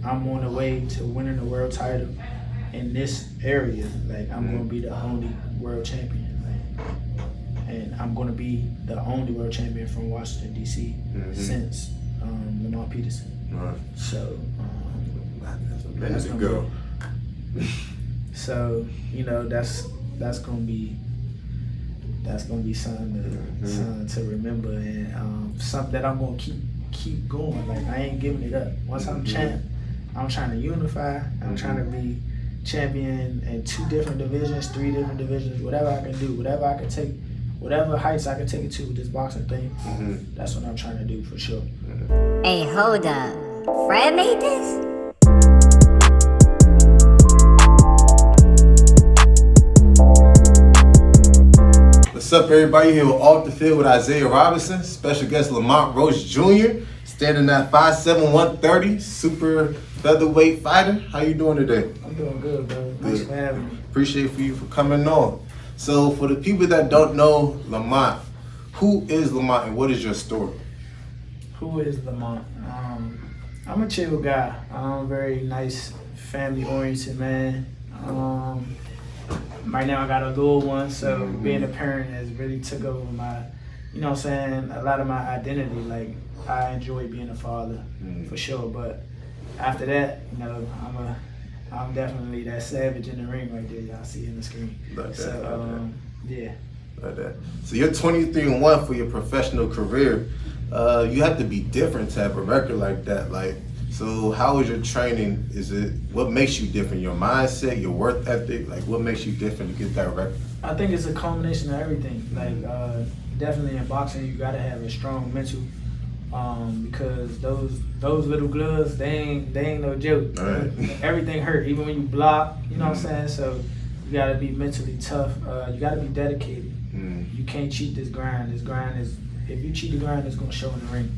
I'm on the way to winning the world title in this area. Like, I'm gonna be the only world champion. And I'm gonna be the only world champion from Washington D.C. Since Lamont Peterson. Right. So that's a minute ago. So that's gonna be something to remember, and something that I'm gonna keep going. Like, I ain't giving it up. Once I'm champ, I'm trying to unify. I'm trying to be champion in 2 different divisions, 3 different divisions, whatever I can do, whatever I can take, whatever heights I can take it to with this boxing thing. That's what I'm trying to do for sure. Hey, hold up. Fred made this? What's up, everybody? Here with Off the Field with Isaiah Robinson, special guest Lamont Roach Jr, standing at 5'7", 130, super featherweight fighter. How you doing today? I'm doing good, bro. Thanks for having me. Appreciate you for coming on. So, for the people that don't know Lamont, who is Lamont and what is your story? Who is Lamont? I'm a chill guy. I'm very nice, family-oriented man. Right now I got a little one, so being a parent has really took over my, a lot of my identity. Like, I enjoy being a father, for sure. But after that, I'm definitely that savage in the ring right there. Y'all see in the screen. Like that, so, yeah. Like that. So you're 23-1 for your professional career. You have to be different to have a record like that. Like, so how is your training? What makes you different? Your mindset, your work ethic? Like, what makes you different to get that record? I think it's a combination of everything. Like, definitely in boxing, you gotta have a strong mental, because those little gloves, they ain't no joke. Right. Everything hurt, even when you block. You know what I'm saying? So you gotta be mentally tough. You gotta be dedicated. You can't cheat this grind. This grind is. If you cheat the grind, it's gonna show in the ring.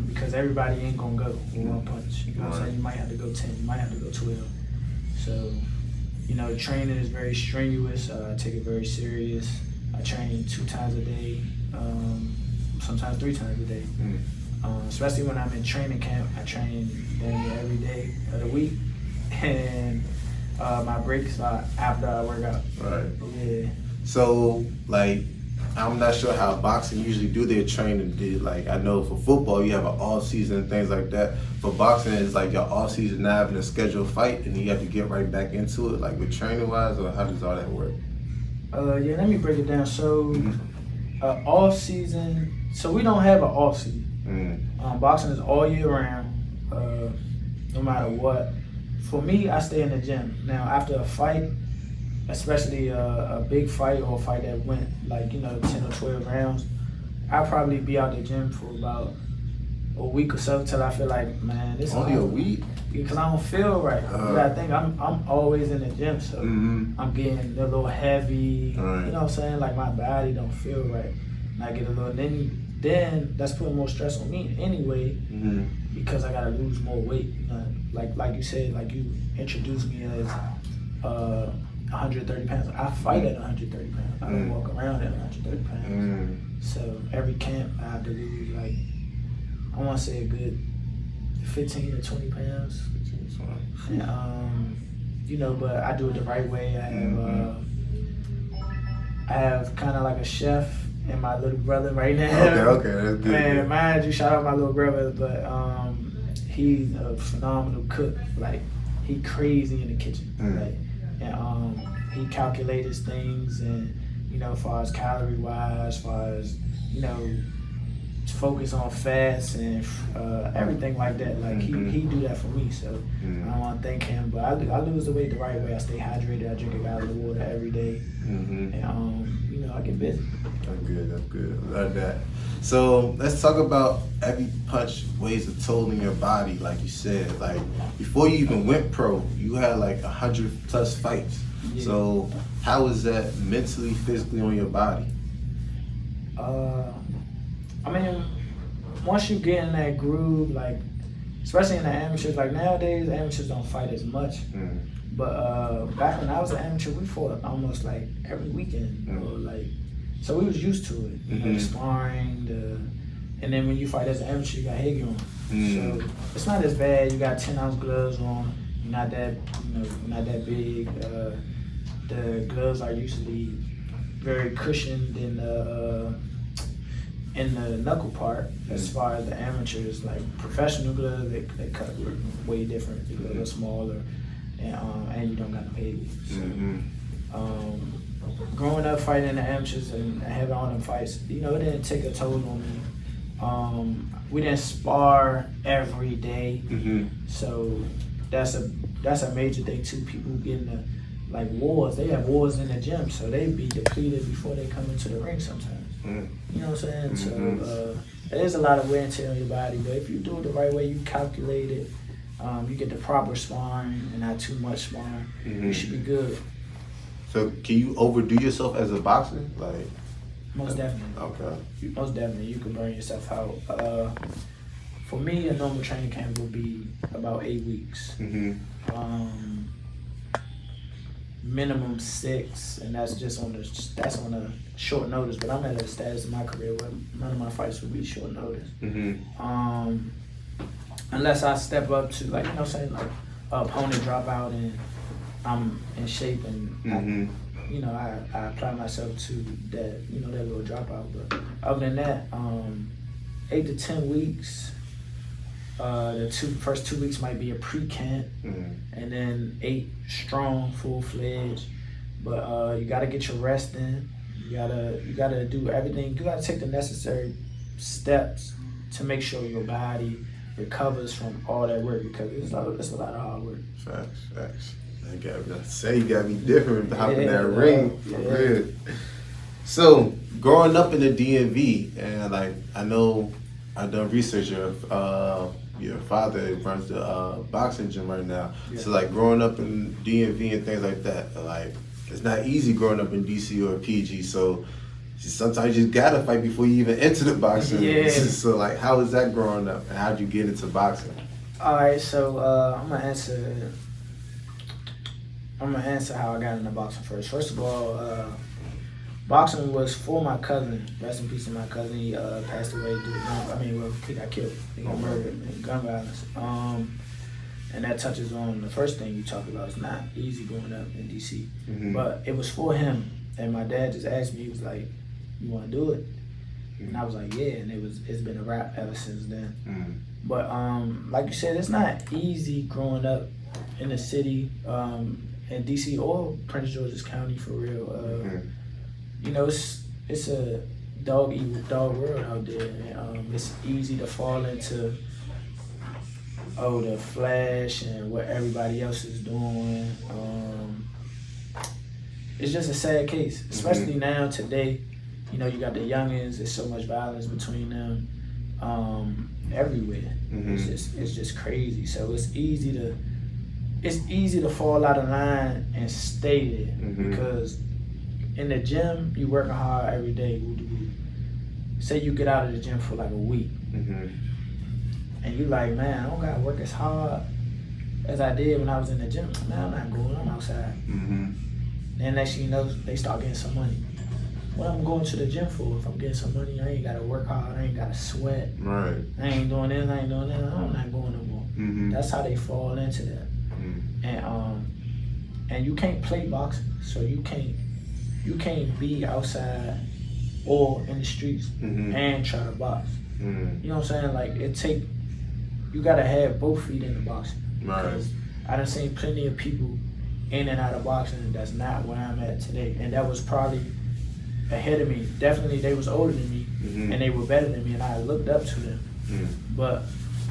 Because everybody ain't gonna go with one punch. You know what I'm saying? You might have to go 10, you might have to go 12. So, training is very strenuous. I take it very serious. I train 2 times a day, sometimes 3 times a day. Especially when I'm in training camp, I train every day of the week. And my breaks are after I work out. Right. Yeah. So, like, I'm not sure how boxing usually do their training. Like, I know for football you have an off season and things like that. For boxing, it's like your off season now having a scheduled fight and then you have to get right back into it, like with training wise, or how does all that work? Yeah, let me break it down. So, off season. So we don't have an off season. Boxing is all year round, no matter what. For me, I stay in the gym. Now, after a fight, especially a big fight or a fight that went like 10 or 12 rounds, I'll probably be out the gym for about a week or so till I feel like, man, this only a week, because I don't feel right. I think I'm always in the gym, so I'm getting a little heavy. Right. You know what I'm saying? Like, my body don't feel right, and I get a little. Then that's putting more stress on me anyway, because I gotta lose more weight. Like you said, like you introduced me as 130 pounds. I fight at 130 pounds. I don't walk around at 130 pounds. So every camp I have to lose, like, I want to say a good 15 to 20 pounds. And, but I do it the right way. I have kind of like a chef and my little brother right now. Okay, that's good. Man, mind you, shout out my little brother, but he's a phenomenal cook. Like, he crazy in the kitchen. Like, and he calculates things, and as far as calorie wise, as far as focus on fats and everything like that. Like, he do that for me, so I want to thank him. But I lose the weight the right way. I stay hydrated. I drink a gallon of water every day, and I get busy. That's good. I love that. So let's talk about every punch weighs a toll in your body, like you said. Like, before you even went pro, you had like 100+ fights. Yeah. So how is that mentally, physically on your body? I mean, once you get in that groove, like, especially in the amateurs, like nowadays, amateurs don't fight as much. But back when I was an amateur, we fought almost like every weekend, or like, so we was used to it. The sparring, and then when you fight as an amateur, you got head on. So it's not as bad. You got 10-ounce gloves on. You're not that, not that big. The gloves are usually very cushioned in the knuckle part. As far as the amateurs, like professional gloves, they cut way different. The gloves are smaller, and you don't got to pay. So, growing up fighting the amateurs and having all them fights, it didn't take a toll on me. We didn't spar every day, so that's a major thing too. People getting like wars. They have wars in the gym, so they be depleted before they come into the ring sometimes. You know what I'm saying? So there's a lot of wear and tear on your body, but if you do it the right way, you calculate it, you get the proper sparring and not too much sparring, you should be good. So can you overdo yourself as a boxer? Like, most definitely. Okay. Most definitely, you can burn yourself out. For me, a normal training camp will be about 8 weeks. Minimum 6, and that's just on a short notice. But I'm at a status in my career where none of my fights will be short notice. Unless I step up to like like opponent drop out and I'm in shape and I apply myself to that that little dropout. But other than that, 8 to 10 weeks. The first 2 weeks might be a pre-camp, and then 8 strong, full-fledged. But you gotta get your rest in. You gotta do everything. You gotta take the necessary steps to make sure your body recovers from all that work, because it's a lot of hard work. Facts. I gotta say, you gotta be different hopping that ring. Yeah. So growing up in the DMV, and like I know I done research. Your father runs the boxing gym right now. Yeah. So like growing up in DMV and things like that, like it's not easy growing up in DC or PG. So sometimes you just gotta fight before you even enter the boxing. Yeah. So like, how was that growing up, and how'd you get into boxing? All right, so I'm gonna answer how I got into boxing first. First of all, boxing was for my cousin. Rest in peace to my cousin. He passed away he got killed. He got murdered in gun violence. And that touches on the first thing you talked about. It's not easy growing up in DC. But it was for him. And my dad just asked me, he was like, "You wanna do it?" And I was like, "Yeah," and it's been a wrap ever since then. But like you said, it's not easy growing up in the city, in DC or Prince George's County for real. It's a dog world out there. And, it's easy to fall into the flash and what everybody else is doing. It's just a sad case, especially now today. You got the youngins. There's so much violence between them everywhere. It's just crazy. So it's easy to fall out of line and stay there because in the gym you working hard every day. Say you get out of the gym for like a week, and you like, man, I don't gotta work as hard as I did when I was in the gym. Man, I'm not going. I'm outside. Then next thing you know, they start getting some money. What I'm going to the gym for? If I'm getting some money, I ain't gotta work hard. I ain't gotta sweat. Right. I ain't doing this. I ain't doing that. I'm not going no more. That's how they fall into that. And you can't play boxing, so you can't be outside or in the streets and try to box. You know what I'm saying? Like you gotta have both feet in the boxing. Right. I done seen plenty of people in and out of boxing that's not where I'm at today, and that was probably ahead of me. Definitely, they was older than me, and they were better than me, and I looked up to them. But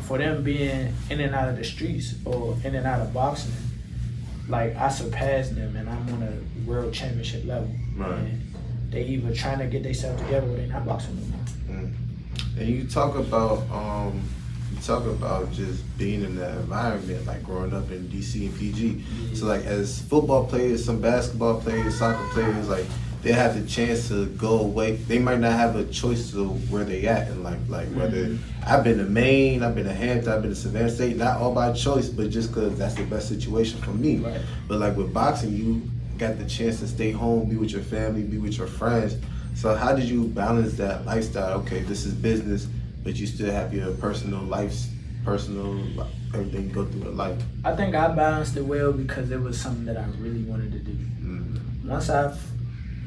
for them being in and out of the streets or in and out of boxing, like I surpassed them, and I'm on a world championship level. Right. And they either trying to get themselves together or they not boxing no more. And you talk about just being in that environment, like growing up in DC and PG. So like as football players, some basketball players, soccer players, like they have the chance to go away. They might not have a choice to where they at in life. Like whether I've been to Maine, I've been to Hampton, I've been to Savannah State, not all by choice, but just because that's the best situation for me. Right. But like with boxing, you got the chance to stay home, be with your family, be with your friends. So how did you balance that lifestyle? Okay, this is business, but you still have your personal life personal, like, everything you go through in life? I think I balanced it well because it was something that I really wanted to do. Once I've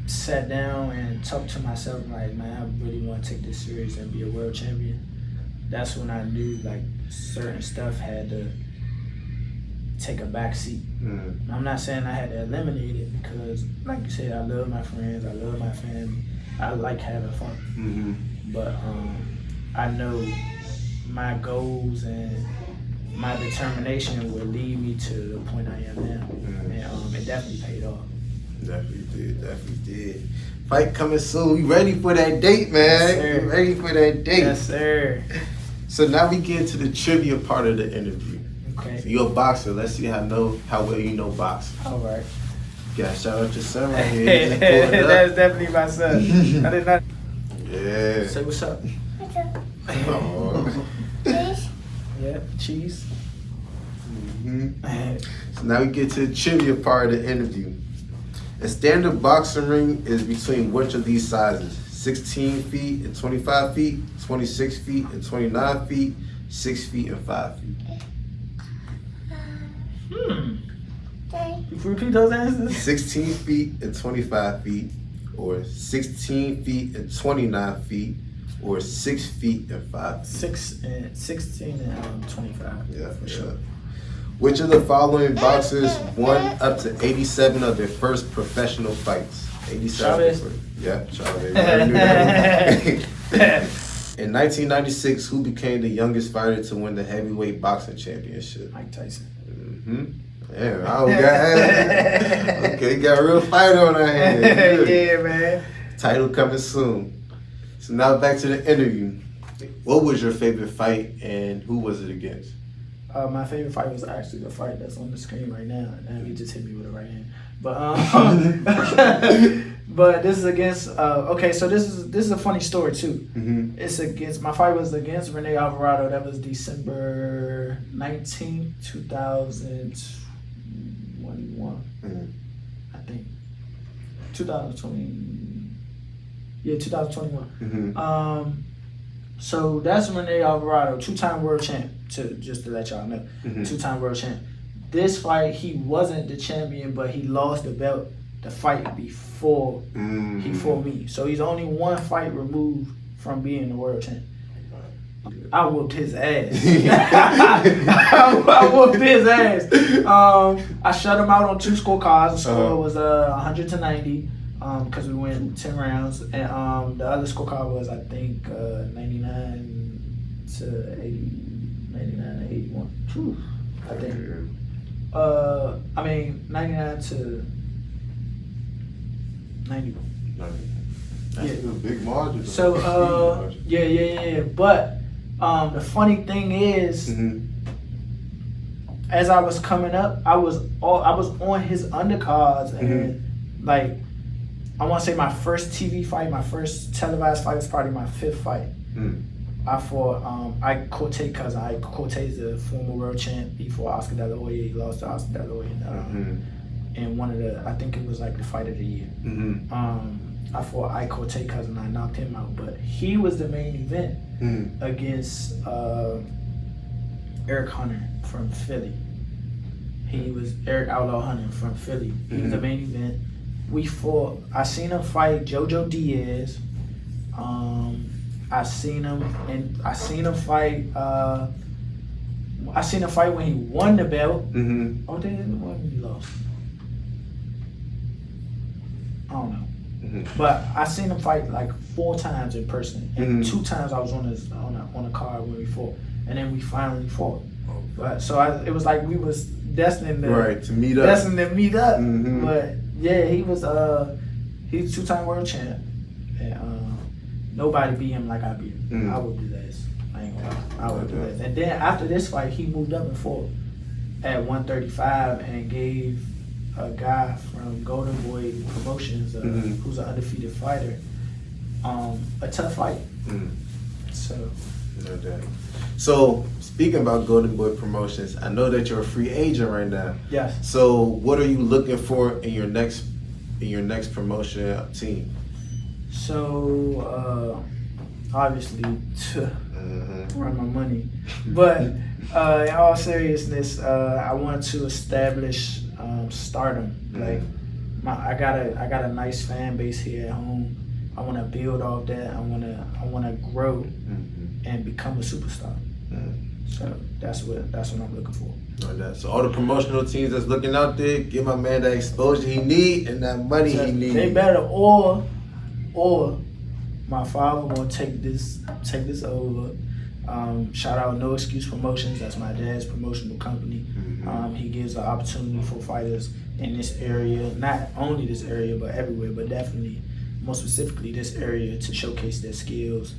sat down and talked to myself, like, man, I really want to take this serious and be a world champion, that's when I knew, like, certain stuff had to take a back seat. I'm not saying I had to eliminate it because, like you said, I love my friends, I love my family, I like having fun. But I know my goals and my determination will lead me to the point I am now. And it definitely paid off. Definitely did. Fight coming soon. You ready for that date, man? Yes, sir. You ready for that date? Yes, sir. So now we get to the trivia part of the interview. Okay. So you're a boxer. Let's see how well you know boxing. All right. You gotta shout out your son right here. He just pulled it up. That's definitely my son. I did not. Yeah. Say what's up. Oh. Yeah, cheese. So now we get to the trivia part of the interview. A standard boxing ring is between which of these sizes? 16 feet and 25 feet, 26 feet and 29 feet, 6 feet and 5 feet. You can repeat those answers? 16 feet and 25 feet, or 16 feet and 29 feet, or 6 feet and 5 feet. 16 and 25. Yeah, for sure. Which of the following boxers won up to 87 of their first professional fights? 87. Chavez. Yeah, Chavez. I knew that one. In 1996, who became the youngest fighter to win the heavyweight boxing championship? Mike Tyson. Damn, I don't got okay, got a real fighter on our hands. Yeah, man. Title coming soon. So now back to the interview. What was your favorite fight and who was it against? My favorite fight was actually the fight that's on the screen right now. And he just hit me with the right hand. But but this is against. Okay, so this is a funny story too. It's against. My fight was against Rene Alvarado. That was December 19th, 2021. I think 2020. Yeah, 2021. So that's Rene Alvarado, 2-time world champ. Just to let y'all know, 2-time world champ. This fight, he wasn't the champion, but he lost the belt the fight before he fought me. So he's only one fight removed from being the world champ. I whooped his ass. I whooped his ass. I shut him out on 2 scorecards. The score was 100-90 because we went 10 rounds, and the other scorecard was I think 99-81. Whew, I think. I mean 99 to 90. That's a big margin. So yeah. But the funny thing is, as I was coming up, I was on his undercards, and like I want to say my first TV fight, my first televised fight was probably my 5th fight. I fought Ike Cortez cousin. Ike Cortez, the former world champ. He fought Oscar De La Hoya. He lost to Oscar De La Hoya in one of the, I think it was like the fight of the year. I fought Ike Cortez cousin. I knocked him out, but he was the main event against Eric Hunter from Philly. He was Eric Outlaw Hunter from Philly. He was the main event. We fought. I seen him fight Jojo Diaz. I seen him fight. I seen him fight when he won the belt. Oh, they didn't win when he lost. I don't know. But I seen him fight like 4 times in person, and 2 times I was on a card when we fought, and then we finally fought. But so it was like we was destined to meet up. But yeah, he was 2-time world champ, and nobody beat him like I beat him. I would do this. I ain't gonna lie. I would do this. And then after this fight, he moved up and fought at 135 and gave a guy from Golden Boy Promotions, who's an undefeated fighter, a tough fight. So. No doubt. So speaking about Golden Boy Promotions, I know that you're a free agent right now. Yes. So what are you looking for in your next promotion team? So obviously run my money. But in all seriousness, I want to establish stardom. Like I got a nice fan base here at home. I want to build off that. I want to grow and become a superstar. So that's what I'm looking for. So all the promotional teams that's looking out there, give my man that exposure he need and that money he need. They better or my father gonna take this over. Shout out No Excuse Promotions. That's my dad's promotional company. He gives an opportunity for fighters in this area, not only this area but everywhere, but definitely more specifically this area, to showcase their skills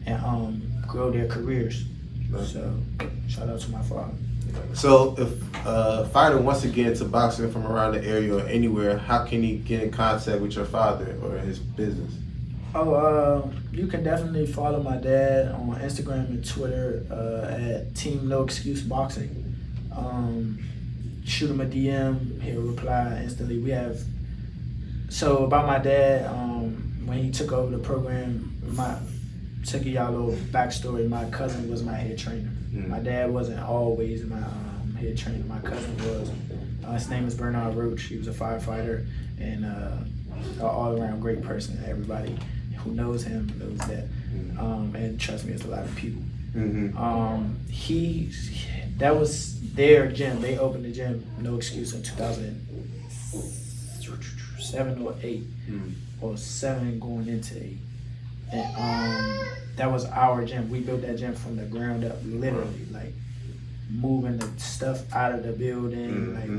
and grow their careers. So shout out to my father. So if a fighter wants to get into boxing from around the area or anywhere, how can he get in contact with your father or his business? You can definitely follow my dad on Instagram and Twitter at Team No Excuse Boxing. Shoot him a DM, he'll reply instantly. So about my dad, when he took over the program, to give y'all a little backstory, my cousin was my head trainer. My dad wasn't always my head trainer. My cousin was. His name is Lamont Roach. He was a firefighter and an all-around great person. Everybody who knows him knows that. And trust me, it's a lot of people. That was their gym. They opened the gym, No Excuse, in 2007 or 8, or 7 going into 8. And that was our gym. We built that gym from the ground up, literally, like moving the stuff out of the building, like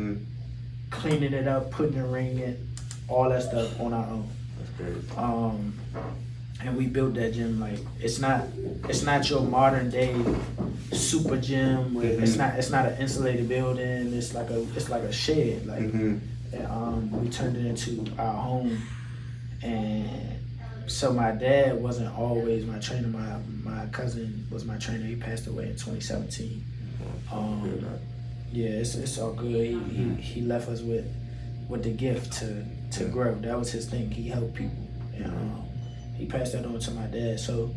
cleaning it up, putting the ring in, all that stuff on our own. That's great. And we built that gym like it's not your modern day super gym where it's not an insulated building. It's like a shed. Like and, we turned it into our home. And so my dad wasn't always my trainer. My cousin was my trainer. He passed away in 2017. Yeah, it's all good. He left us with the gift to grow. That was his thing. He helped people. And, he passed that on to my dad. So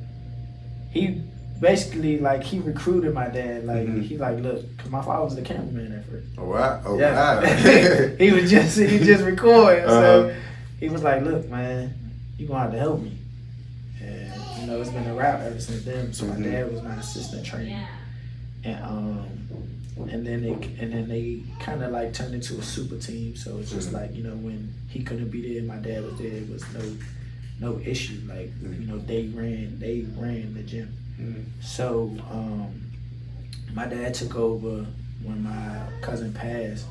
he basically he recruited my dad. Like he look, cause my father was the cameraman at first. Oh wow! Oh yeah. wow! he just recording. So he was like, look, man, you gonna have to help me. And it's been a wrap ever since then. So my dad was my assistant trainer. And then they kind of turned into a super team. So it's just when he couldn't be there, my dad was there. It was no issue. They ran the gym. So my dad took over when my cousin passed,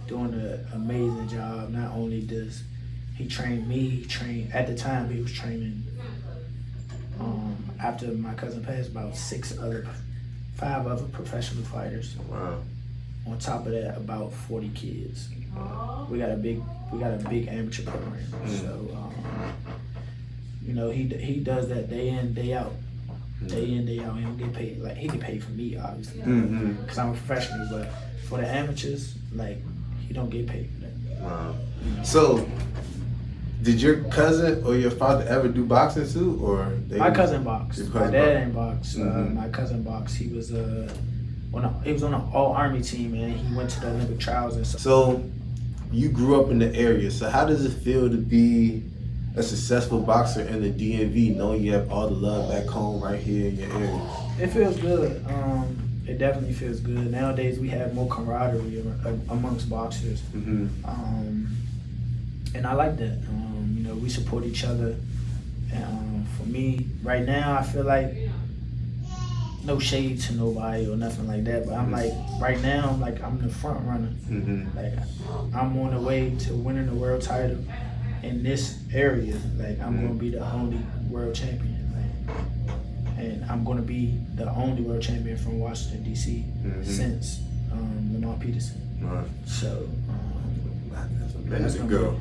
doing an amazing job. Not only does he train me, at the time he was training after my cousin passed about 5 other professional fighters. Wow. On top of that, about 40 kids. We got a big amateur program. So he does that day in, day out. Day in, day out. He don't get paid. He get paid for me, obviously, because I'm a professional. But for the amateurs, he don't get paid for that. Wow. So, did your cousin or your father ever do boxing too, or my cousin boxed? My dad ain't boxed. My cousin boxed. He was on an all-army team, and he went to the Olympic trials and stuff. So, you grew up in the area. So, how does it feel to be a successful boxer in the DMV, knowing you have all the love back home right here in your area? It feels good. It definitely feels good. Nowadays, we have more camaraderie amongst boxers, and I like that. We support each other. And for me, right now, I feel like no shade to nobody or nothing like that. But I'm right now, I'm the front runner. I'm on the way to winning the world title in this area. I'm gonna be the only world champion. And I'm gonna be the only world champion from Washington D.C. since Lamont Peterson. Right. So that's a minute to go.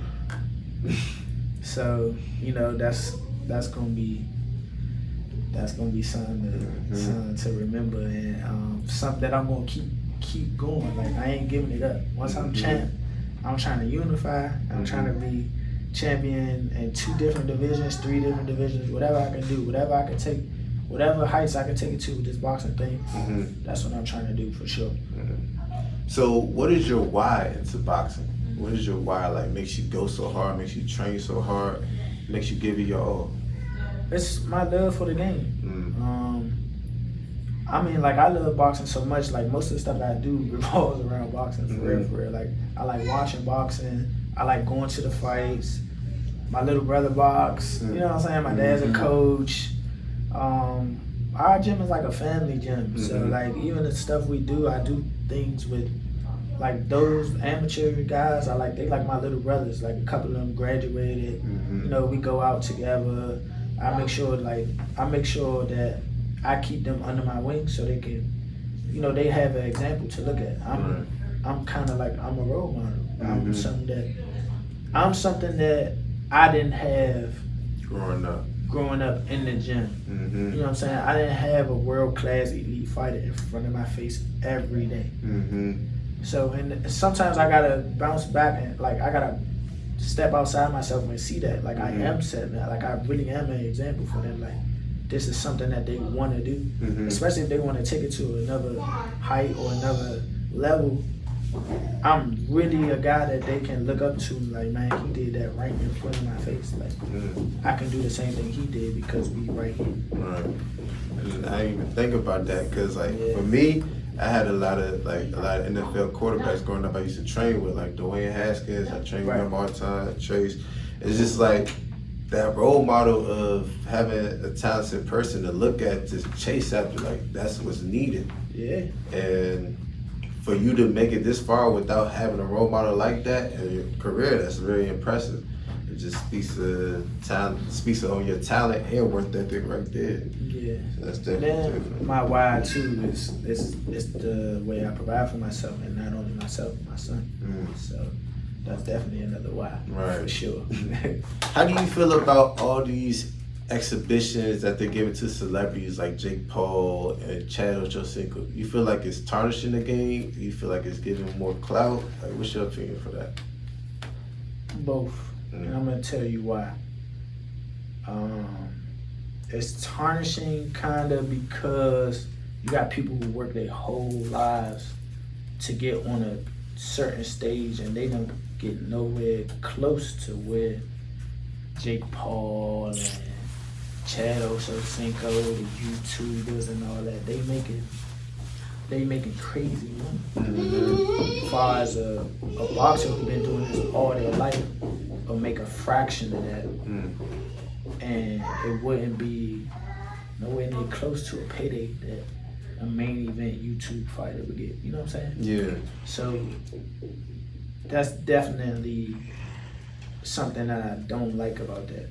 So that's gonna be something to remember, and something that I'm gonna keep going. I ain't giving it up. Once I'm champ, I'm trying to unify. I'm trying to be champion in 2 different divisions, 3 different divisions, whatever I can do, whatever I can take whatever heights I can take it to with this boxing thing, that's what I'm trying to do for sure. So what is your why into boxing? What is your why? Like makes you go so hard, makes you train so hard, makes you give it your all? It's my love for the game. I mean, like, I love boxing so much. Like, most of the stuff I do revolves around boxing, for real, for real. Like, I like watching boxing. I like going to the fights. My little brother box. You know what I'm saying? My dad's a coach. Our gym is like a family gym. So, like, even the stuff we do, I do things with, like, those amateur guys. They like my little brothers. Like, a couple of them graduated. You know, we go out together. I make sure that I keep them under my wing so they can, you know, they have an example to look at. I'm kind of like, I'm a role model. I'm something that I didn't have growing up in the gym. You know what I'm saying? I didn't have a world-class elite fighter in front of my face every day. So, and sometimes I gotta bounce back and, like, I gotta step outside myself and see that, like, I am setting that, like, I really am an example for them. Like, this is something that they want to do, especially if they want to take it to another height or another level. I'm really a guy that they can look up to. Like, man, he did that right in front of my face. Like, I can do the same thing he did because we right here. Right. And I didn't even think about that because, like, for me, I had a lot of NFL quarterbacks growing up. I used to train with, like, Dwayne Haskins. I trained with him all the time. Trace. It's just like that role model of having a talented person to look at, to chase after, like, that's what's needed. Yeah. And for you to make it this far without having a role model like that in your career, that's very impressive. It just speaks to talent, speaks on your talent and work ethic right there. Yeah. So that's definitely different. My why too is the way I provide for myself, and not only myself, my son. So that's definitely another why, for sure. How do you feel about all these exhibitions that they're giving to celebrities like Jake Paul and Chad Ochocinco? You feel like it's tarnishing the game? Do you feel like it's giving more clout? Like, what's your opinion for that? Both. And I'm gonna tell you why. It's tarnishing kind of because you got people who work their whole lives to get on a certain stage and they don't get nowhere close to where Jake Paul and Chad Ochocinco, the YouTubers and all that, they making crazy money. As far as a boxer who's been doing this all their life will make a fraction of that, and it wouldn't be nowhere near close to a payday that a main event YouTube fighter would get. You know what I'm saying? Yeah. So that's definitely something that I don't like about that.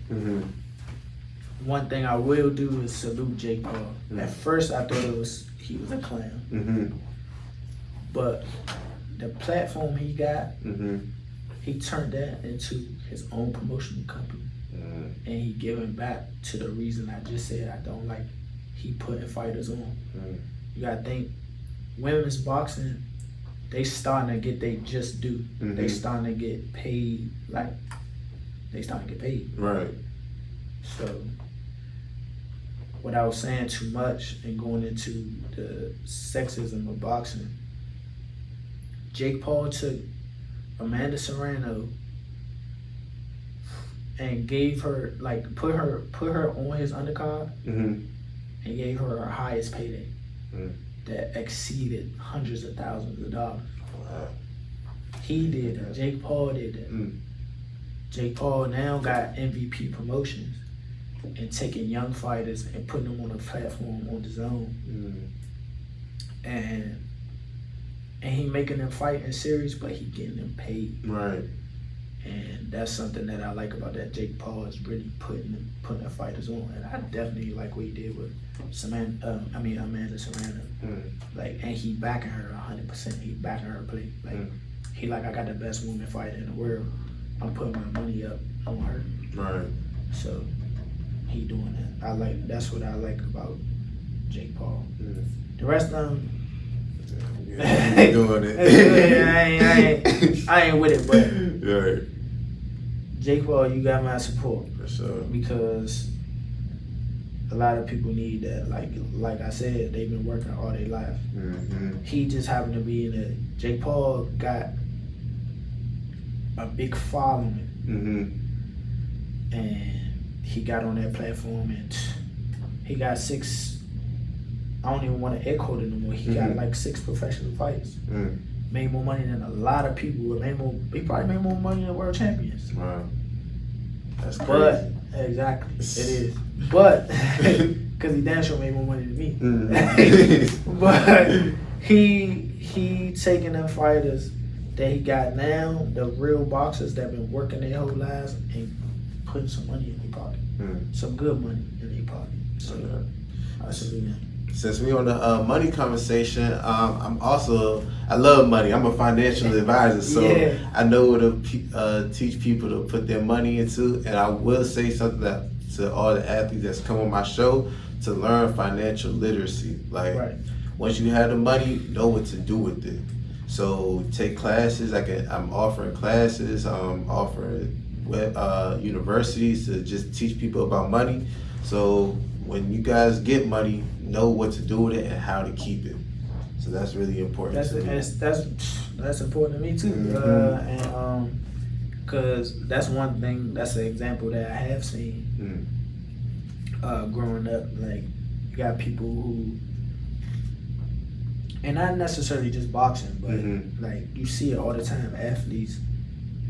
One thing I will do is salute Jake Paul. At first, I thought he was a clown. But the platform he got, he turned that into his own promotional company. And he giving back to the reason I just said I don't like. He putting fighters on. You gotta think, women's boxing, they starting to get they just due. They starting to get paid, like, they starting to get paid. Right. So, without saying too much and going into the sexism of boxing, Jake Paul took Amanda Serrano and gave her, like, put her on his undercard and gave her her highest payday that exceeded hundreds of thousands of dollars. Wow. He did that. Jake Paul did that. Jake Paul now got MVP promotions and taking young fighters and putting them on a platform on the zone. And he making them fight in series, but he getting them paid. Right. And that's something that I like about that. Jake Paul is really putting the fighters on, and I definitely like what he did with Amanda Serrano. Like, and he backing her 100%. He backing her play. Like, he like, I got the best woman fighter in the world. I'm putting my money up on her. Right. So he doing that. That's what I like about Jake Paul. The rest of them, doing it. I ain't with it, but right. Jake Paul, you got my support. For sure. Because A lot of people need that. Like I said, they've been working all their life. Mm-hmm. He just happened to be in it. Jake Paul got a big following, and he got on that platform, and he got 6. I don't even want to echo it anymore. He got like 6 professional fights. Made more money than a lot of people. He probably made more money than world champions. Wow, that's crazy. But exactly, it is. But because he damn sure made more money than me. But he taking them fighters that he got now, the real boxers that been working their whole lives, and putting some money in their pocket, some good money in their pocket. So I salute him. Since we on the money conversation, I love money. I'm a financial advisor, so I know what to teach people to put their money into. And I will say something that to all the athletes that's come on my show, to learn financial literacy. Like once you have the money, know what to do with it. So take classes. I'm offering classes. I'm offering universities to just teach people about money. So when you guys get money, know what to do with it and how to keep it. So that's really important. That's important to me too. And because that's one thing. That's an example that I have seen growing up. Like you got people who, and not necessarily just boxing, but like you see it all the time. Athletes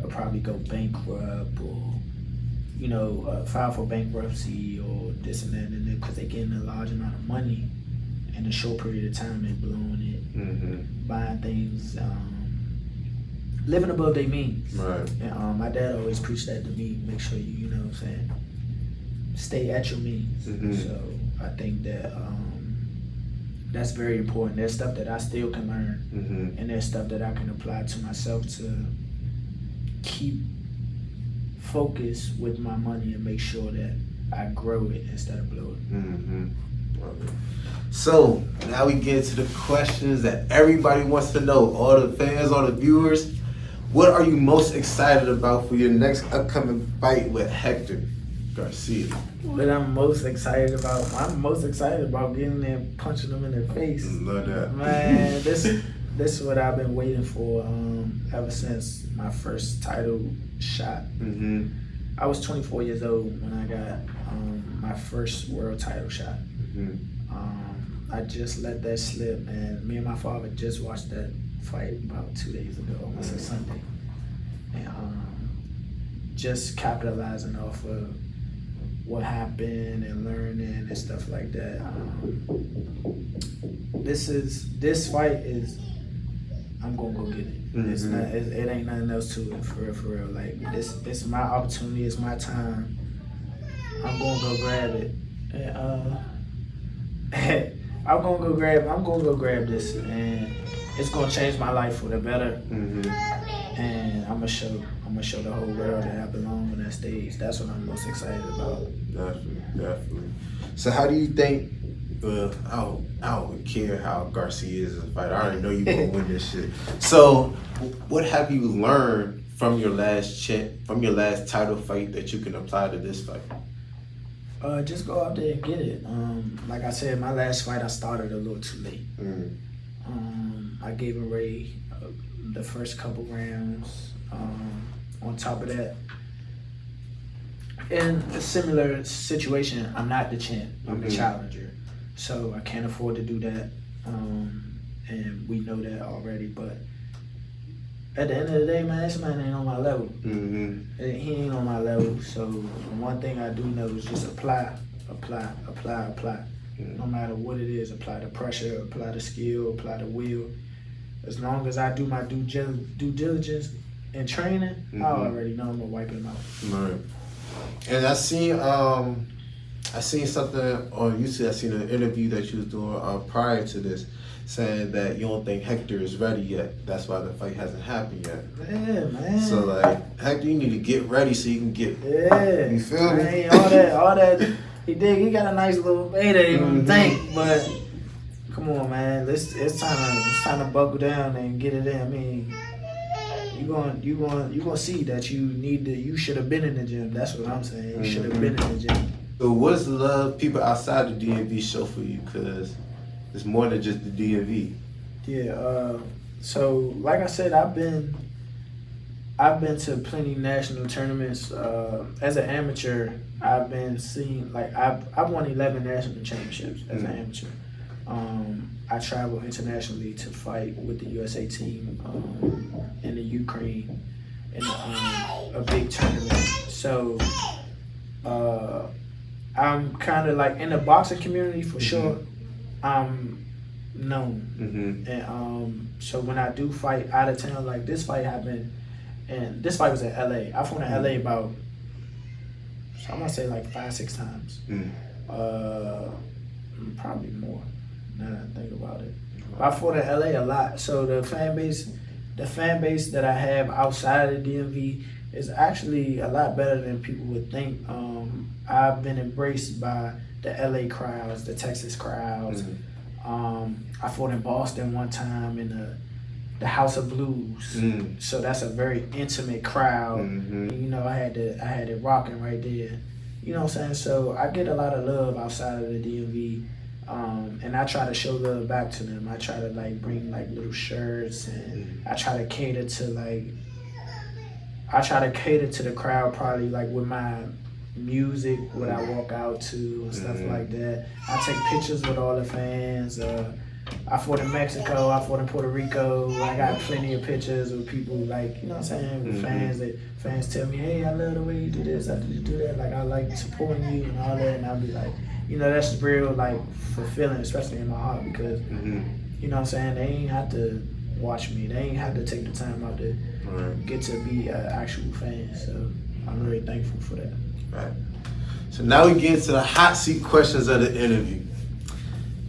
will probably go bankrupt or file for bankruptcy or this and that, and then because they're getting a large amount of money in a short period of time, they're blowing it, buying things, living above their means. Right. And my dad always preached that to me. Make sure you know what I'm saying, stay at your means. So I think that that's very important. There's stuff that I still can learn, and there's stuff that I can apply to myself to keep focus with my money and make sure that I grow it instead of blow it. So now we get to the questions that everybody wants to know. All the fans, all the viewers, what are you most excited about for your next upcoming fight with Hector Garcia? What I'm most excited about getting there and punching them in their face. Love that. Man, this is what I've been waiting for ever since my first title shot. I was 24 years old when I got my first world title shot. I just let that slip, and me and my father just watched that fight about 2 days ago, almost a Sunday, and just capitalizing off of what happened and learning and stuff like that. This fight is, I'm gonna go get it. It's not. It ain't nothing else to it. For real. Like it's my opportunity. It's my time. I'm gonna go grab it. And, I'm gonna go grab this, and it's gonna change my life for the better. And I'm gonna show the whole world that I belong on that stage. That's what I'm most excited about. Definitely. So how do you think? I don't care how Garcia is as a fighter. I already know you're gonna win this shit. So, what have you learned from your last title fight that you can apply to this fight? Just go out there and get it. Like I said, my last fight I started a little too late. I gave away the first couple rounds. On top of that, in a similar situation, I'm not the champ. I'm the challenger. So I can't afford to do that, and we know that already. But at the end of the day, man, this man ain't on my level. He ain't on my level. So the one thing I do know is just apply. No matter what it is, apply the pressure, apply the skill, apply the will. As long as I do my due diligence and training, I already know I'm gonna wipe him out. Right. And I seen something on YouTube. I seen an interview that you was doing prior to this, saying that you don't think Hector is ready yet. That's why the fight hasn't happened yet. Yeah, man. So like, Hector, you need to get ready so you can get. Yeah. You feel me? All that. He got a nice little beta, you don't think, but come on, man. It's time to buckle down and get it in. I mean, you gonna see that you should have been in the gym. That's what I'm saying. You should have been in the gym. So what's the love people outside the DMV show for you? Because it's more than just the DMV. Yeah. So like I said, I've been to plenty national tournaments. As an amateur, I've been seeing like I've won 11 national championships as an amateur. I travel internationally to fight with the USA team in the Ukraine in a big tournament. So I'm kind of like in the boxing community for sure. I'm known, and so when I do fight out of town, like this fight happened, and this fight was in LA. I fought in LA about, so I'm gonna say like 5-6 times. Probably more now that I think about it. But I fought in LA a lot, so the fan base that I have outside of the DMV is actually a lot better than people would think. I've been embraced by the LA crowds, the Texas crowds. I fought in Boston one time in the House of Blues, so that's a very intimate crowd. And, you know, I had it rocking right there. You know what I'm saying? So I get a lot of love outside of the DMV, and I try to show love back to them. I try to like bring like little shirts, and I try to cater to the crowd probably like with my music, what I walk out to and stuff like that. I take pictures with all the fans. I fought in Mexico, I fought in Puerto Rico. I got plenty of pictures with people like, you know what I'm saying, with fans tell me, hey, I love the way you do this, I do that, like I like supporting you and all that, and I'll be like, you know, that's real like fulfilling, especially in my heart, because you know what I'm saying, they ain't have to watch me, they ain't have to take the time out to get to be an actual fan, so I'm very thankful for that. Right. So now we get to the hot seat questions of the interview.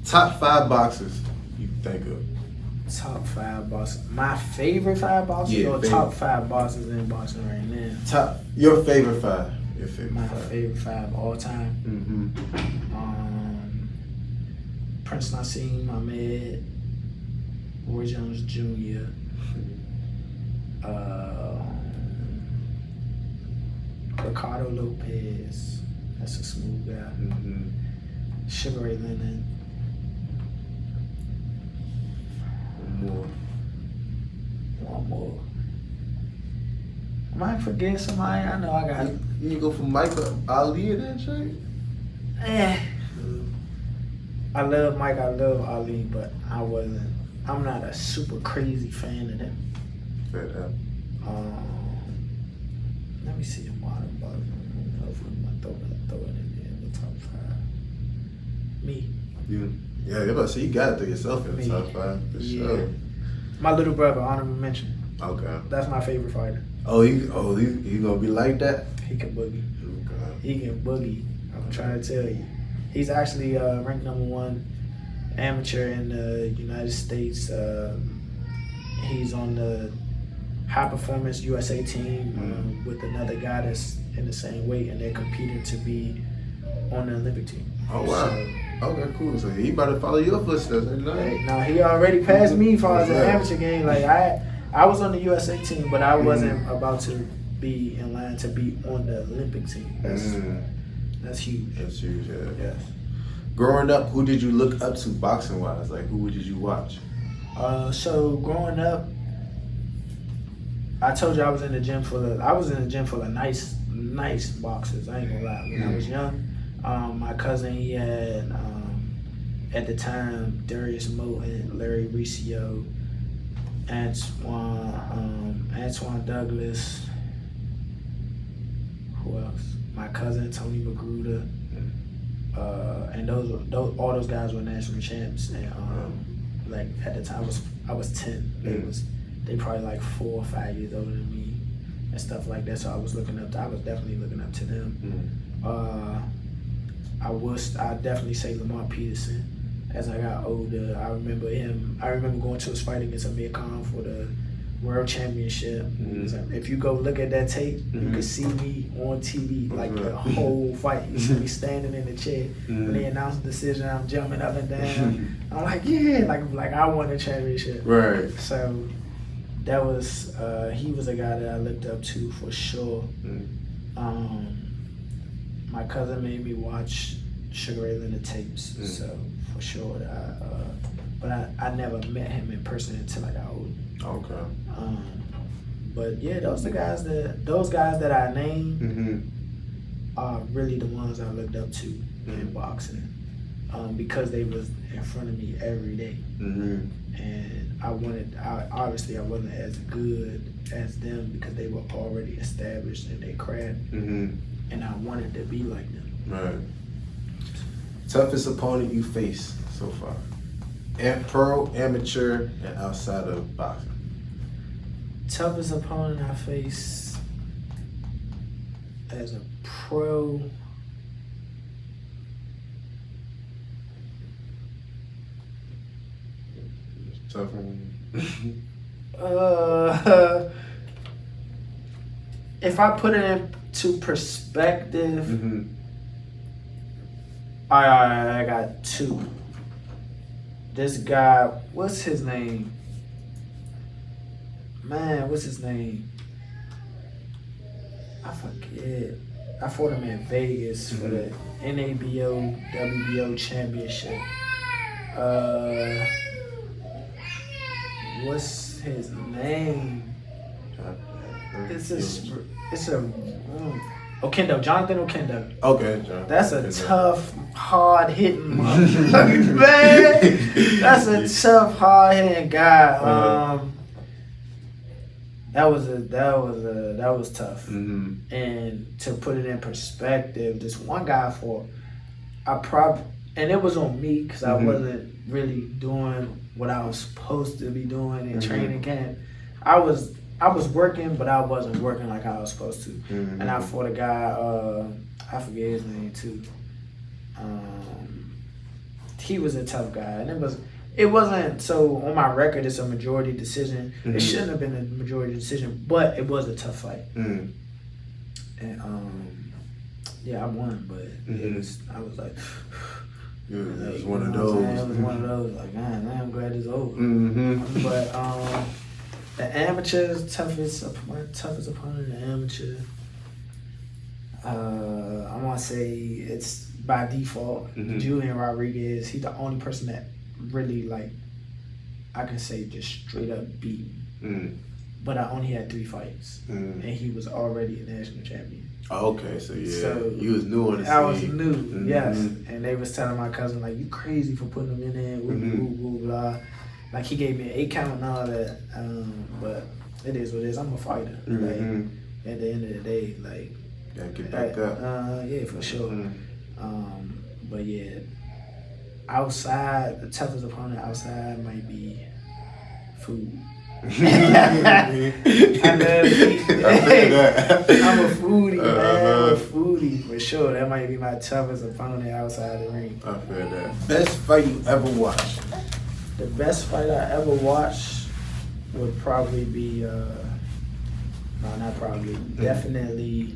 Top 5 boxers you think of. Top 5 boxers. My favorite 5 boxers, or top 5 boxers in boxing right now? Your favorite 5. My favorite 5 all time. Prince Nassim Ahmed, Roy Jones Jr. Ricardo Lopez, that's a smooth guy. Sugar Ray Leonard. One more. I might forget somebody. I know I got. You go for Michael Ali in that trade? I love Mike. I love Ali, but I'm not a super crazy fan of them. Fair enough. Let me see them bottom. Hopefully, I'm throw it in there in the top 5. Me. You? Yeah, you're about to say you got to throw yourself in the top 5 for sure. My little brother, honorable mention. Okay. That's my favorite fighter. He gonna be like that? He can boogie. Okay. He can boogie. I'm trying to tell you. He's actually ranked #1 amateur in the United States. He's on the high performance USA team with another guy that's in the same weight, and they're competing to be on the Olympic team. Oh wow. Okay, cool. So he about to follow your footsteps, Now he already passed me as far as the amateur game. Like I was on the USA team, but I wasn't about to be in line to be on the Olympic team. That's huge. That's huge, yeah. Yes. Growing up, who did you look up to boxing wise? Like who did you watch? So growing up, I told you I was in the gym full of nice boxers. I ain't gonna lie. When I was young, my cousin, he had at the time Darius Moten, Larry Riccio, Antoine Douglas. Who else? My cousin Tony Magruder, and all those guys were national champs. And like at the time I was 10. They probably like 4 or 5 years older than me and stuff like that. So I was definitely looking up to them. I'd definitely say Lamont Peterson. As I got older, I remember going to his fight against Amir Khan for the World Championship. If you go look at that tape, you can see me on TV like the whole fight. You see me standing in the chair. When they announced the decision, I'm jumping up and down. I'm like, yeah, like I won the championship. Right. So that was he was a guy that I looked up to for sure. my cousin made me watch Sugar Ray Leonard tapes, so for sure. But I never met him in person until I got older. Okay. But yeah, those guys that I named are really the ones I looked up to in boxing, because they was in front of me every day, and obviously I wasn't as good as them because they were already established in their craft, and I wanted to be like them. Right. Toughest opponent you faced so far? Pro, amateur, and outside of boxing. Toughest opponent I faced as a pro. Tough one. If I put it into perspective, I got two. This guy, what's his name? Man, what's his name? I forget. I fought him in Vegas for the NABO WBO championship. What's his name? Okendo, Jonathan Okendo. Okay, Jonathan. That's a tough, hard-hitting motherfucker, man. That's a tough, hard-hitting guy. That was tough. And to put it in perspective, this one guy and it was on me because I wasn't really doing what I was supposed to be doing in training camp. I was working, but I wasn't working like I was supposed to. And I fought a guy, I forget his name too. He was a tough guy, and it wasn't so on my record. It's a majority decision. It shouldn't have been a majority decision, but it was a tough fight. And yeah, I won, but it was. I was like. It was one of those. It was one of those. Like, man, I'm glad it's over. But the amateurs, my toughest opponent in the amateur. I want to say it's by default. Julian Rodriguez. He's the only person that really I can say just straight up beat me. But I only had 3 fights, and he was already a national champion. Oh, okay, so you was new on the scene. I was new, yes. And they was telling my cousin, like, you crazy for putting him in there, blah, blah. Like, he gave me an 8 count and all that. But it is what it is. I'm a fighter. Like, at the end of the day, like, gotta get back up. Yeah, for sure. But yeah, outside, the toughest opponent outside might be food. I love to eat. I'm a foodie, man. I'm a foodie for sure. That might be my toughest opponent outside the ring. I feel that. Best fight you ever watched? The best fight I ever watched would probably be, definitely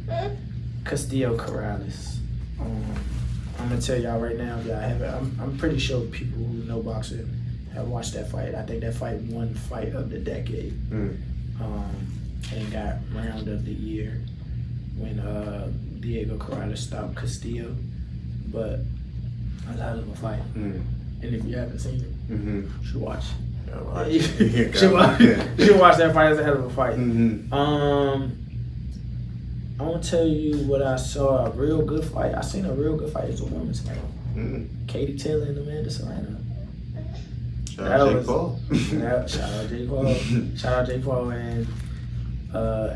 Castillo Corrales. I'm gonna tell y'all right now, if y'all haven't, I'm pretty sure people who know boxing have watched that fight. I think that fight won fight of the decade, and got round of the year when Diego Corrales stopped Castillo. But a lot of a fight, and if you haven't seen it, you should watch. You should watch that fight. It's a hell of a fight. I want to tell you what I saw, a real good fight. I seen a real good fight. It's a women's fight. Katie Taylor and Amanda Serrano. Shout out Jake Paul. Shout out Jake Paul. Shout out Jake Paul and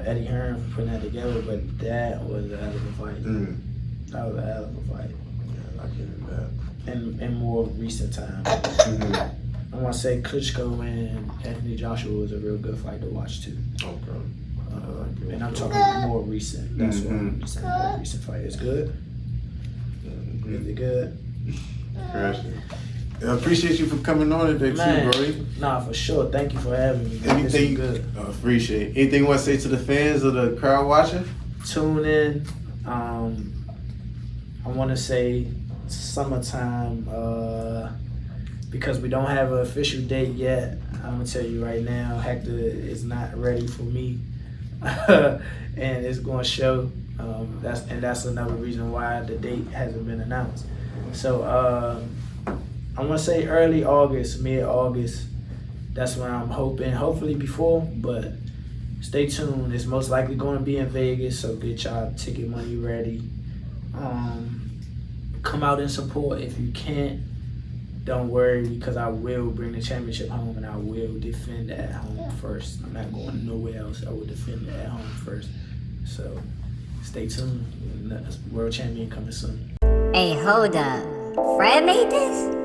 Eddie Hearn for putting that together. But that was a hell of a fight. That was a hell of a fight. Yeah, I get that. In more recent time. I want to say Klitschko and Anthony Joshua was a real good fight to watch too. Okay. And I'm talking more recent. That's what I'm saying. More recent fight. It's good. Really good. I appreciate you for coming on today, too, bro. Nah, for sure. Thank you for having me. Anything good. Appreciate it. Anything you want to say to the fans or the crowd watching? Tune in. I want to say summertime, because we don't have an official date yet. I'm gonna tell you right now, Hector is not ready for me and it's going to show. That's another reason why the date hasn't been announced. So I want to say early August, mid-August. That's when I'm hoping. Hopefully before, but stay tuned. It's most likely going to be in Vegas, so get y'all ticket money ready. Come out and support. If you can't, don't worry, because I will bring the championship home and I will defend at home first. I'm not going nowhere else. I will defend it at home first. So stay tuned. World champion coming soon. Hey, hold up. Fred made this?